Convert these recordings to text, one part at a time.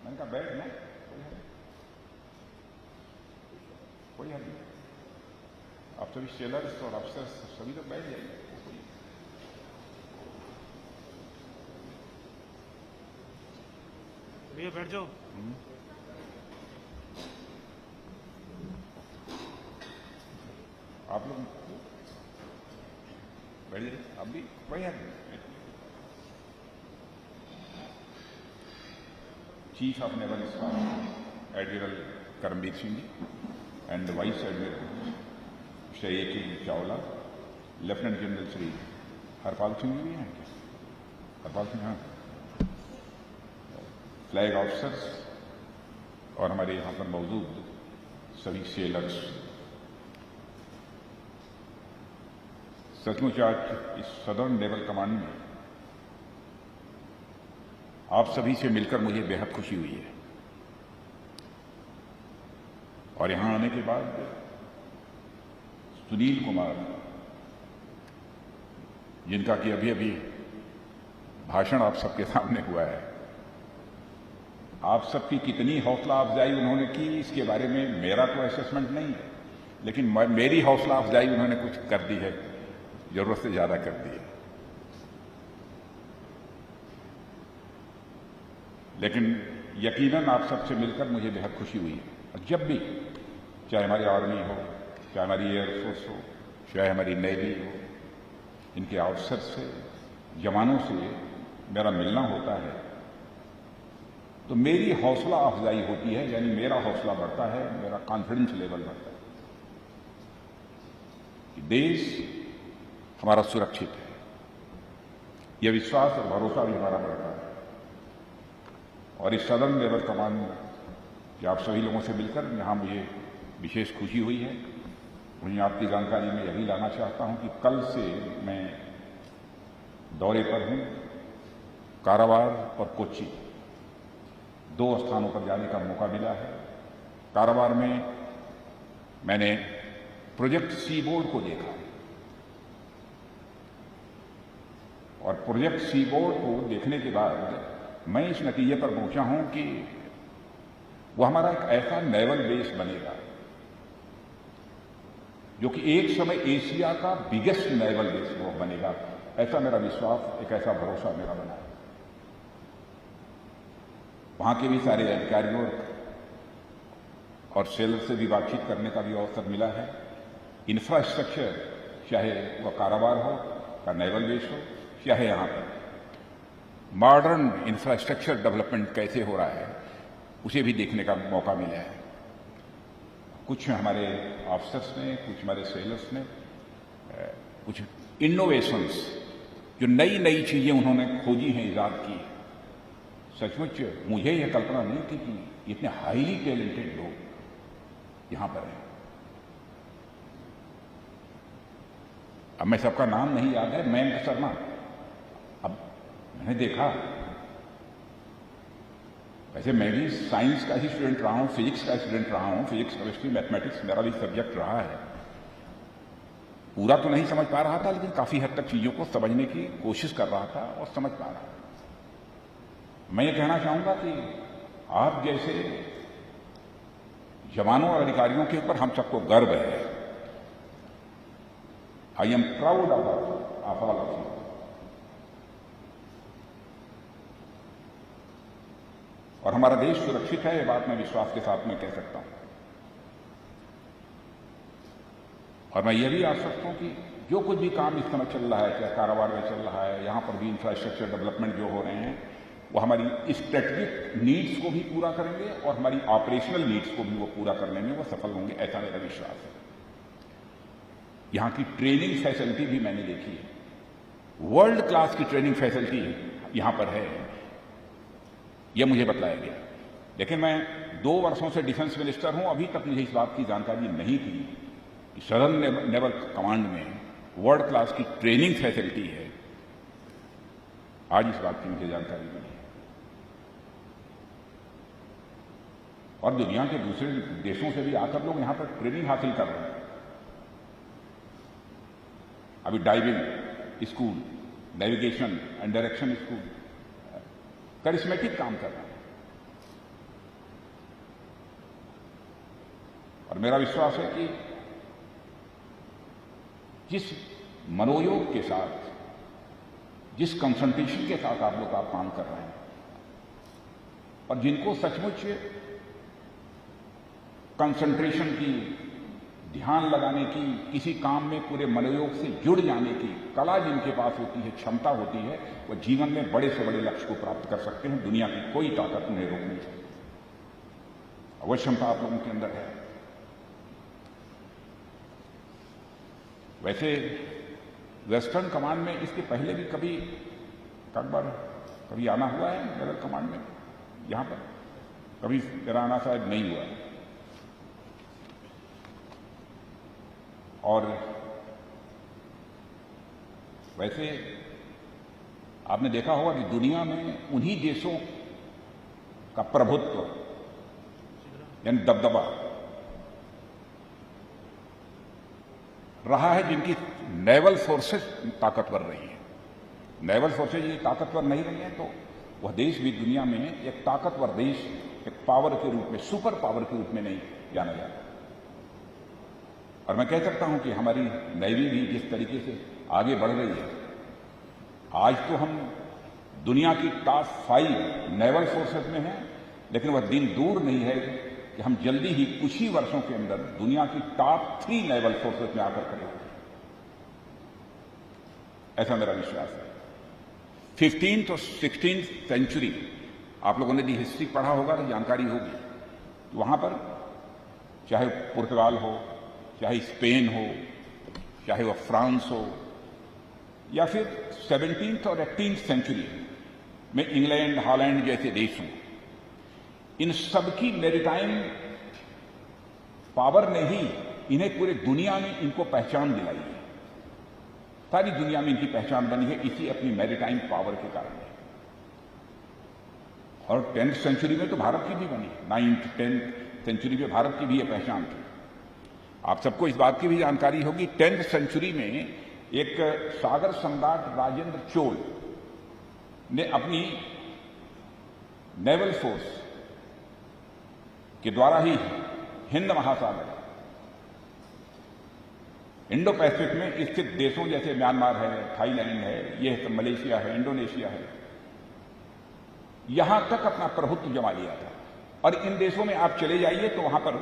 मैंने कहा बैठ ना, कोई हद नहीं, आप सभी सेलर्स और अफसर्स सभी लोग बैठ जाइए। भैया बैठ जाओ। आप लोग बैठ जाइए, आप भी कोई हद नहीं। Chief of naval staff admiral Karambir Singh ji and vice admiral Shri A.K. Chawla, lieutenant general Shri Harpal Singh ji भी हैं क्या? हरपाल सिंह, हाँ, फ्लैग ऑफिसर्स और हमारे यहाँ पर मौजूद सभी सेलर्स, सचमुच आज इस सदर्न नेवल कमांड में आप सभी से मिलकर मुझे बेहद खुशी हुई है। और यहां आने के बाद सुनील कुमार, जिनका कि अभी अभी भाषण आप सबके सामने हुआ है, आप सबकी कितनी हौसला अफजाई उन्होंने की इसके बारे में मेरा तो असेसमेंट नहीं है, लेकिन मेरी हौसला अफजाई उन्होंने कुछ कर दी है, जरूरत से ज्यादा कर दी है। लेकिन यकीनन आप सबसे मिलकर मुझे बेहद खुशी हुई है। और जब भी, चाहे हमारी आर्मी हो, चाहे हमारी एयरफोर्स हो, चाहे हमारी नेवी हो, इनके ऑफिसर से, जवानों से मेरा मिलना होता है तो मेरी हौसला अफजाई होती है, यानी मेरा हौसला बढ़ता है, मेरा कॉन्फिडेंस लेवल बढ़ता है कि देश हमारा सुरक्षित है। यह विश्वास और भरोसा भी हमारा बढ़ता है। और इस सदर्न नेवल कमांड में कि आप सभी लोगों से मिलकर यहाँ मुझे विशेष खुशी हुई है। मुझे आपकी जानकारी में यही लाना चाहता हूँ कि कल से मैं दौरे पर हूँ। कारावार और कोच्चि, दो स्थानों पर जाने का मौका मिला है। कारावार में मैंने प्रोजेक्ट सी बोर्ड को देखा और प्रोजेक्ट सी बोर्ड को देखने के बाद मैं इस नतीजे पर पहुंचा हूं कि वो हमारा एक ऐसा नेवल बेस बनेगा जो कि एक समय एशिया का बिगेस्ट नेवल बेस वो बनेगा। ऐसा मेरा विश्वास, एक ऐसा भरोसा मेरा बना है। वहां के भी सारे अधिकारियों और सेलर से भी बातचीत करने का भी अवसर मिला है। इंफ्रास्ट्रक्चर, चाहे वह कारावार हो का नेवल बेस हो, चाहे यहां पर मॉडर्न इंफ्रास्ट्रक्चर डेवलपमेंट कैसे हो रहा है, उसे भी देखने का मौका मिला है। कुछ हमारे ऑफिसर्स ने, कुछ हमारे सेलर्स ने कुछ इनोवेशंस, जो नई नई चीजें उन्होंने खोजी हैं, ईजाद की। सचमुच मुझे यह कल्पना नहीं थी कि इतने हाईली टैलेंटेड लोग यहां पर हैं। अब मैं सबका नाम नहीं याद है, मयंक शर्मा, अब मैंने देखा, वैसे मैं भी साइंस का ही स्टूडेंट रहा हूं, फिजिक्स का स्टूडेंट रहा हूं, फिजिक्स, केमिस्ट्री, मैथमेटिक्स मेरा भी सब्जेक्ट रहा है। पूरा तो नहीं समझ पा रहा था, लेकिन काफी हद तक चीजों को समझने की कोशिश कर रहा था और समझ पा रहा था। मैं ये कहना चाहूंगा कि आप जैसे जवानों और अधिकारियों के ऊपर हम सबको गर्व है। I am proud of all of you. और हमारा देश सुरक्षित है, ये बात मैं विश्वास के साथ में कह सकता हूं। और मैं ये भी आश्वस्त हूं कि जो कुछ भी काम इस समय चल रहा है, चाहे कारावार में चल रहा है, यहां पर भी इंफ्रास्ट्रक्चर डेवलपमेंट जो हो रहे हैं, वो हमारी स्ट्रेटेजिक नीड्स को भी पूरा करेंगे और हमारी ऑपरेशनल नीड्स को भी वो पूरा करने में वो सफल होंगे, ऐसा मेरा विश्वास है। यहां की ट्रेनिंग फैसिलिटी भी मैंने देखी है, वर्ल्ड क्लास की ट्रेनिंग फैसिलिटी यहां पर है, यह मुझे बताया गया। लेकिन मैं 2 वर्षों से डिफेंस मिनिस्टर हूं, अभी तक मुझे इस बात की जानकारी नहीं थी कि सदर्न नेवल कमांड में वर्ल्ड क्लास की ट्रेनिंग फैसिलिटी है। आज इस बात की मुझे जानकारी मिली है। और दुनिया के दूसरे देशों से भी आकर लोग यहां पर ट्रेनिंग हासिल कर रहे हैं। अभी diving school, navigation and direction school charismatic काम कर रहा है। और मेरा विश्वास है कि जिस मनोयोग के साथ, जिस कंसंट्रेशन के साथ आप लोग काम कर रहे हैं और जिनको सचमुच कंसंट्रेशन की, ध्यान लगाने की, किसी काम में पूरे मनोयोग से जुड़ जाने की कला जिनके पास होती है, क्षमता होती है, वो जीवन में बड़े से बड़े लक्ष्य को प्राप्त कर सकते हैं। दुनिया की कोई ताकत उन्हें रोक नहीं सकती। वो क्षमता आप लोगों के अंदर है। वैसे वेस्टर्न कमांड में इसके पहले भी कभी आना हुआ है जनरल कमांड में? यहां पर कभी मेरा आना शायद नहीं हुआ है। और वैसे आपने देखा होगा कि दुनिया में उन्हीं देशों का प्रभुत्व यानी दबदबा रहा है जिनकी नेवल फोर्सेस ताकतवर रही है। नेवल फोर्सेस यदि ताकतवर नहीं रही है तो वह देश भी दुनिया में एक ताकतवर देश, एक पावर के रूप में, सुपर पावर के रूप में नहीं जाना जाता। और मैं कह सकता हूं कि हमारी नेवी भी जिस तरीके से आगे बढ़ रही है, आज तो हम दुनिया की टॉप 5 नेवल फोर्सेस में हैं, लेकिन वह दिन दूर नहीं है कि हम जल्दी ही कुछ ही वर्षों के अंदर दुनिया की टॉप 3 नेवल फोर्सेस में आकर खड़े होंगे, ऐसा मेरा विश्वास है। 15th और 16th सेंचुरी, आप लोगों ने भी हिस्ट्री पढ़ा होगा तो जानकारी होगी। वहां पर चाहे पुर्तगाल हो, चाहे स्पेन हो, चाहे वह फ्रांस हो, या फिर 17th और 18th सेंचुरी में इंग्लैंड, हॉलैंड जैसे देश हों, इन सबकी मैरीटाइम पावर ने ही इन्हें पूरे दुनिया में इनको पहचान दिलाई है। सारी दुनिया में इनकी पहचान बनी है इसी अपनी मैरीटाइम पावर के कारण। और 10th सेंचुरी में तो भारत की भी बनी, 9th 10th सेंचुरी में भारत की भी यह पहचान थी। आप सबको इस बात की भी जानकारी होगी, 10th सेंचुरी में एक सागर सम्राट राजेंद्र चोल ने अपनी नेवल फोर्स के द्वारा ही हिंद महासागर, इंडो पैसिफिक में स्थित देशों जैसे म्यांमार है, थाईलैंड है, यह सब मलेशिया है, इंडोनेशिया है, यहां तक अपना प्रभुत्व जमा लिया था। और इन देशों में आप चले जाइए तो वहां पर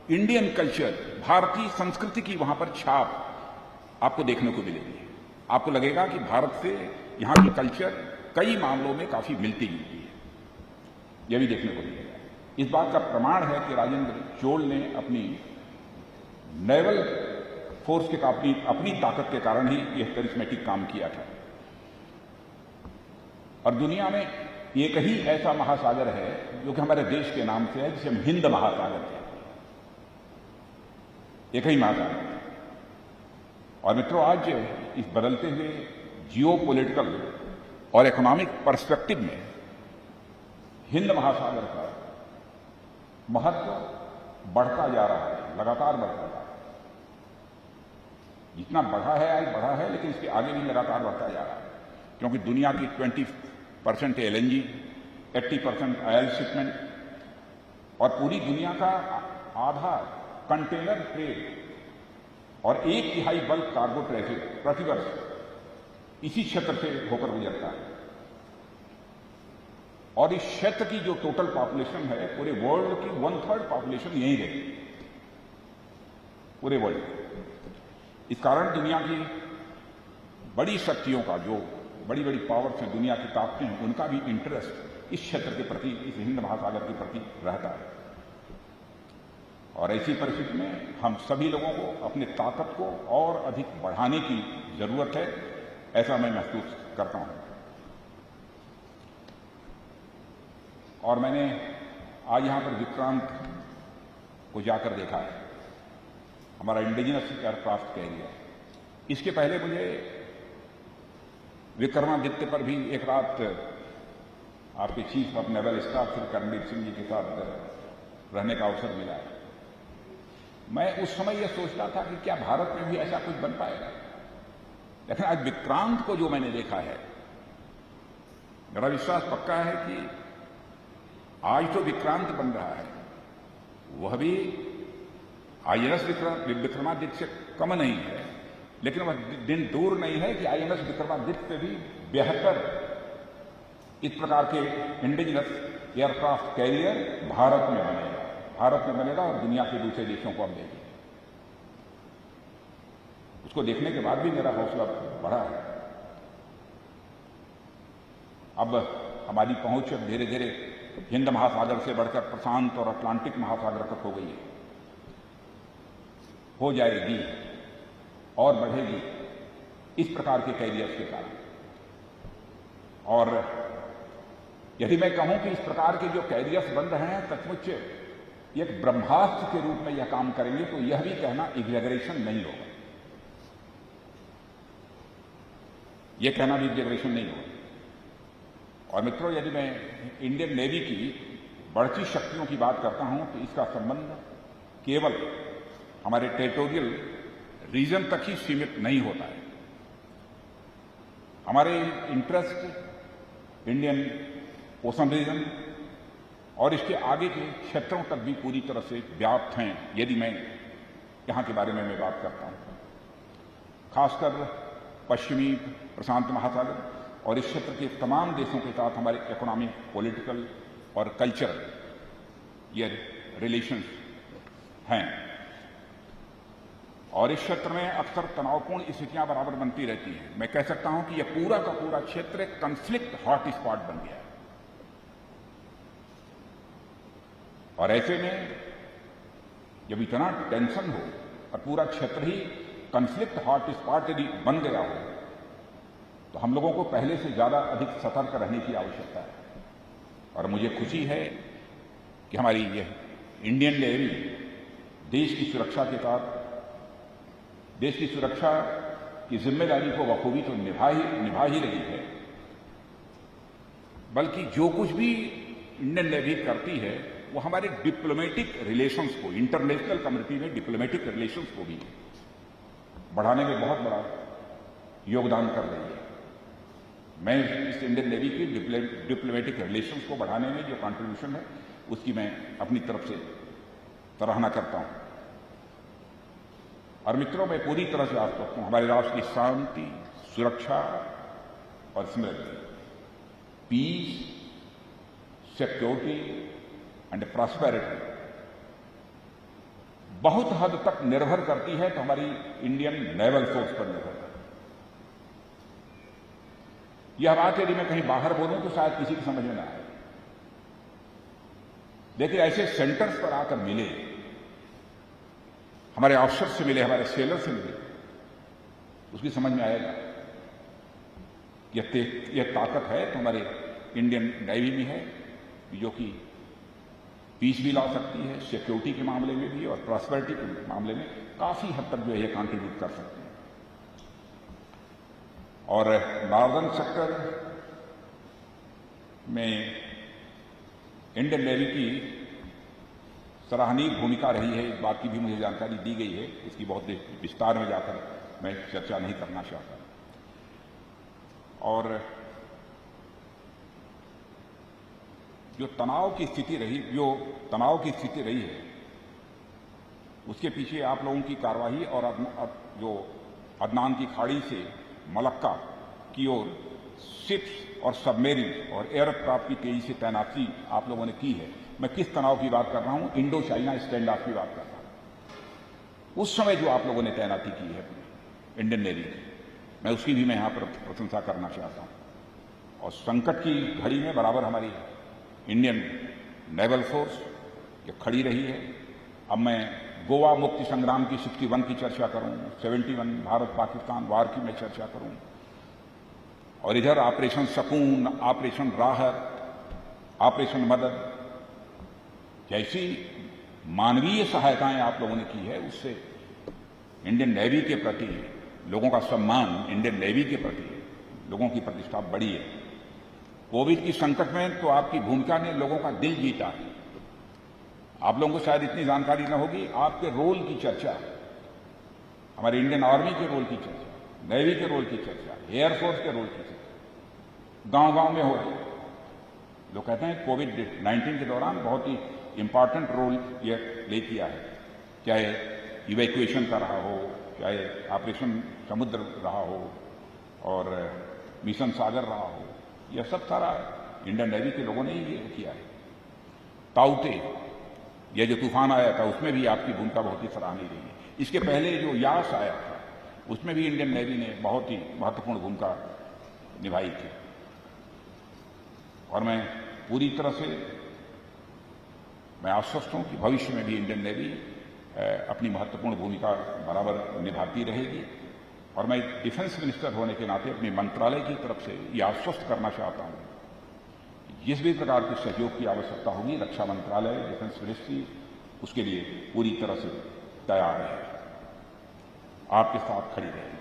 इंडियन कल्चर, भारतीय संस्कृति की वहां पर छाप आपको देखने को मिलेगी। आपको लगेगा कि भारत से यहां की कल्चर कई मामलों में काफी मिलती जुलती है, यह भी देखने को मिलेगा। इस बात का प्रमाण है कि राजेंद्र चोल ने अपनी नेवल फोर्स के अपनी ताकत के कारण ही यह करिश्मेटिक काम किया था। और दुनिया में एक ही ऐसा महासागर है जो कि हमारे देश के नाम से है, जिसे हम हिंद महासागर कहते हैं। एक ही महासागर। और मित्रों, आज इस बदलते हुए जियोपॉलिटिकल और इकोनॉमिक पर्सपेक्टिव में हिंद महासागर का महत्व बढ़ता जा रहा है, लगातार बढ़ता जा रहा है। जितना बढ़ा है आज बढ़ा है, लेकिन इसके आगे भी लगातार बढ़ता जा रहा है, क्योंकि दुनिया की 20% LNG, 80% ऑयल शिपमेंट और पूरी दुनिया का आधा कंटेनर ट्रेड और 1/3 बल्क कार्गो ट्रैफिक प्रतिवर्ष इसी क्षेत्र से होकर गुजरता है। और इस क्षेत्र की जो टोटल पॉपुलेशन है, पूरे वर्ल्ड की 1/3 पॉपुलेशन यहीं रहती है, पूरे वर्ल्ड। इस कारण दुनिया की बड़ी शक्तियों का, जो बड़ी बड़ी पावर्स हैं, दुनिया की ताकतें हैं, उनका भी इंटरेस्ट इस क्षेत्र के प्रति, इस हिंद महासागर के प्रति रहता है। और ऐसी परिस्थिति में हम सभी लोगों को अपनी ताकत को और अधिक बढ़ाने की जरूरत है, ऐसा मैं महसूस करता हूं। और मैंने आज यहां पर विक्रांत को जाकर देखा है, हमारा इंडिजिनस एयरक्राफ्ट कैरियर। इसके पहले मुझे विक्रमादित्य पर भी एक रात आपके chief of naval staff Shri Karambir Singh ji के साथ रहने का अवसर मिला है। मैं उस समय यह सोचता था कि क्या भारत में भी ऐसा कुछ बन पाएगा, लेकिन आज विक्रांत को जो मैंने देखा है, मेरा विश्वास पक्का है कि आज तो विक्रांत बन रहा है, वह भी आईएनएस विक्रमादित्य से कम नहीं है, लेकिन वह दिन दूर नहीं है कि आईएनएस विक्रमादित्य से भी बेहतर इस प्रकार के इंडिजिनस एयरक्राफ्ट कैरियर भारत में बनेगा, और दुनिया के दूसरे देशों को हम देंगे। उसको देखने के बाद भी मेरा हौसला बढ़ा है। अब हमारी पहुंच अब धीरे धीरे हिंद महासागर से बढ़कर प्रशांत और अटलांटिक महासागर तक हो गई है, हो जाएगी और बढ़ेगी इस प्रकार के कैरियर्स के कारण। और यदि मैं कहूं कि इस प्रकार के जो कैरियर्स बन रहे हैं सचमुच एक ब्रह्मास्त्र के रूप में यह काम करेंगे, तो यह भी कहना एग्जैगरेशन नहीं होगा, यह कहना भी एग्जैगरेशन नहीं होगा। और मित्रों, यदि मैं इंडियन नेवी की बढ़ती शक्तियों की बात करता हूं तो इसका संबंध केवल हमारे टेरिटोरियल रीजन तक ही सीमित नहीं होता है। हमारे इंटरेस्ट इंडियन ओशन रीजन और इसके आगे के क्षेत्रों तक भी पूरी तरह से व्याप्त हैं, यदि मैं यहां के बारे में मैं बात करता हूं। खासकर पश्चिमी प्रशांत महासागर और इस क्षेत्र के तमाम देशों के साथ हमारे इकोनॉमिक, पॉलिटिकल और कल्चरल ये रिलेशंस हैं, और इस क्षेत्र में अक्सर तनावपूर्ण स्थितियां बराबर बनती रहती हैं। मैं कह सकता हूं कि यह पूरा का पूरा क्षेत्र एक कॉन्फ्लिक्ट हॉटस्पॉट बन गया है। और ऐसे में जब इतना टेंशन हो और पूरा क्षेत्र ही कॉन्फ्लिक्ट हॉटस्पॉट यदि बन गया हो, तो हम लोगों को पहले से ज्यादा अधिक सतर्क रहने की आवश्यकता है। और मुझे खुशी है कि हमारी यह इंडियन नेवी देश की सुरक्षा के साथ देश की सुरक्षा की जिम्मेदारी को बखूबी तो निभा ही रही है, बल्कि जो कुछ भी इंडियन नेवी करती है वो हमारे डिप्लोमेटिक रिलेशंस को, इंटरनेशनल कम्युनिटी में डिप्लोमेटिक रिलेशंस को भी बढ़ाने में बहुत बड़ा योगदान कर रही है। मैं इस इंडियन नेवी की डिप्लोमेटिक रिलेशंस को बढ़ाने में जो कंट्रीब्यूशन है उसकी मैं अपनी तरफ से सराहना करता हूं। और मित्रों, मैं पूरी तरह से आश्वस्त हूं हमारे राष्ट्र की शांति, सुरक्षा और समृद्धि, पीस, सिक्योरिटी एंड प्रॉस्पेरिटी बहुत हद तक निर्भर करती है तो हमारी इंडियन नेवल फोर्स पर निर्भर करती है। यह बात यदि मैं कहीं बाहर बोलूं तो शायद किसी की समझ में ना आए, देखिए ऐसे सेंटर्स पर आकर मिले, हमारे ऑफिसर से मिले, हमारे सेलर से मिले, उसकी समझ में आएगा यह ताकत है तो हमारे इंडियन नेवी में है, जो कि पीस भी ला सकती है, सिक्योरिटी के मामले में भी और प्रॉस्पेरिटी के मामले में काफी हद तक जो है ये कंट्रीब्यूट कर सकते हैं। और नॉर्दर्न सेक्टर में इंडियन नेवी की सराहनीय भूमिका रही है, इस बात की भी मुझे जानकारी दी गई है, इसकी बहुत विस्तार में जाकर मैं चर्चा नहीं करना चाहता। और जो तनाव की स्थिति रही है उसके पीछे आप लोगों की कार्रवाई और जो अदनान की खाड़ी से मलक्का की ओर शिप्स और सबमरीन और एयरक्राफ्ट की तेजी से तैनाती आप लोगों ने की है। मैं किस तनाव की बात कर रहा हूं? इंडो चाइना स्टैंड ऑफ की बात कर रहा हूं। उस समय जो आप लोगों ने तैनाती की है इंडियन नेवी की, मैं उसकी भी मैं यहां पर प्रशंसा करना चाहता हूं। और संकट की घड़ी में बराबर हमारी इंडियन नेवल फोर्स जो खड़ी रही है। अब मैं गोवा मुक्ति संग्राम की 61 की चर्चा करूं, 71 भारत पाकिस्तान वार की मैं चर्चा करूं, और इधर ऑपरेशन सकून, ऑपरेशन राहत, ऑपरेशन मदद जैसी मानवीय सहायताएं आप लोगों ने की है, उससे इंडियन नेवी के प्रति लोगों का सम्मान, इंडियन नेवी के प्रति लोगों की प्रतिष्ठा बढ़ी है। कोविड की संकट में तो आपकी भूमिका ने लोगों का दिल जीता है। आप लोगों को शायद इतनी जानकारी न होगी, आपके रोल की चर्चा, हमारे इंडियन आर्मी के रोल की चर्चा, नेवी के रोल की चर्चा, एयरफोर्स के रोल की चर्चा गांव-गांव में हो रही है। लोग कहते हैं कोविड-19 के दौरान बहुत ही इंपॉर्टेंट रोल ये प्ले किया है, चाहे इवैक्यूएशन का रहा हो, चाहे ऑपरेशन समुद्र रहा हो और मिशन सागर रहा हो, यह सब सारा इंडियन नेवी के लोगों ने ही किया है। ताउते, यह जो तूफान आया था उसमें भी आपकी भूमिका बहुत ही सराहनीय रही है। इसके पहले जो यास आया था उसमें भी इंडियन नेवी ने बहुत ही महत्वपूर्ण भूमिका निभाई थी और मैं पूरी तरह से मैं आश्वस्त हूं कि भविष्य में भी इंडियन नेवी अपनी महत्वपूर्ण भूमिका बराबर निभाती रहेगी। और मैं डिफेंस मिनिस्टर होने के नाते अपने मंत्रालय की तरफ से ये आश्वस्त करना चाहता हूं कि जिस भी प्रकार के सहयोग की आवश्यकता होगी रक्षा मंत्रालय, डिफेंस मिनिस्ट्री उसके लिए पूरी तरह से तैयार है, आपके साथ खड़ी रहेगी।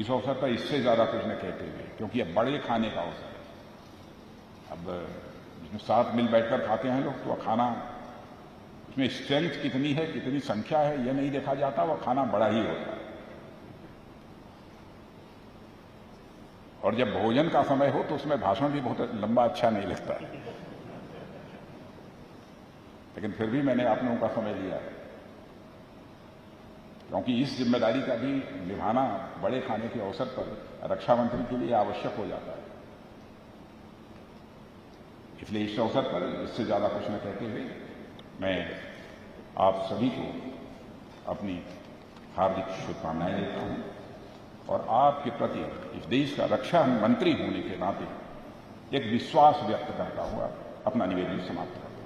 इस अवसर पर इससे ज्यादा कुछ न कहते हुए, क्योंकि अब बड़े खाने का अवसर है। अब जिसमें साथ मिल बैठकर खाते हैं लोग, तो खाना उसमें स्ट्रेंथ कितनी है, कितनी संख्या है, यह नहीं देखा जाता, वह खाना बड़ा ही होता है। और जब भोजन का समय हो तो उसमें भाषण भी बहुत लंबा अच्छा नहीं लगता है, लेकिन फिर भी मैंने आप लोगों का समय लिया है, क्योंकि इस जिम्मेदारी का भी निभाना बड़े खाने के अवसर पर रक्षा मंत्री के लिए आवश्यक हो जाता है। इसलिए इस अवसर पर इससे ज्यादा कुछ न कहते हुए मैं आप सभी को अपनी हार्दिक शुभकामनाएं देता हूं और आपके प्रति इस देश का रक्षा मंत्री होने के नाते एक विश्वास व्यक्त करता हुआ अपना निवेदन समाप्त करता हूं।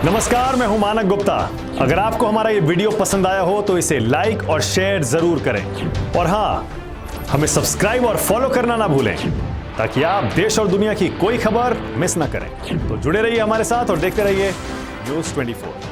नमस्कार, मैं हूं मानक गुप्ता। अगर आपको हमारा ये वीडियो पसंद आया हो तो इसे लाइक और शेयर जरूर करें और हां, हमें सब्सक्राइब और फॉलो करना ना भूलें ताकि आप देश और दुनिया की कोई खबर मिस ना करें। तो जुड़े रहिए हमारे साथ और देखते रहिए न्यूज़ 24।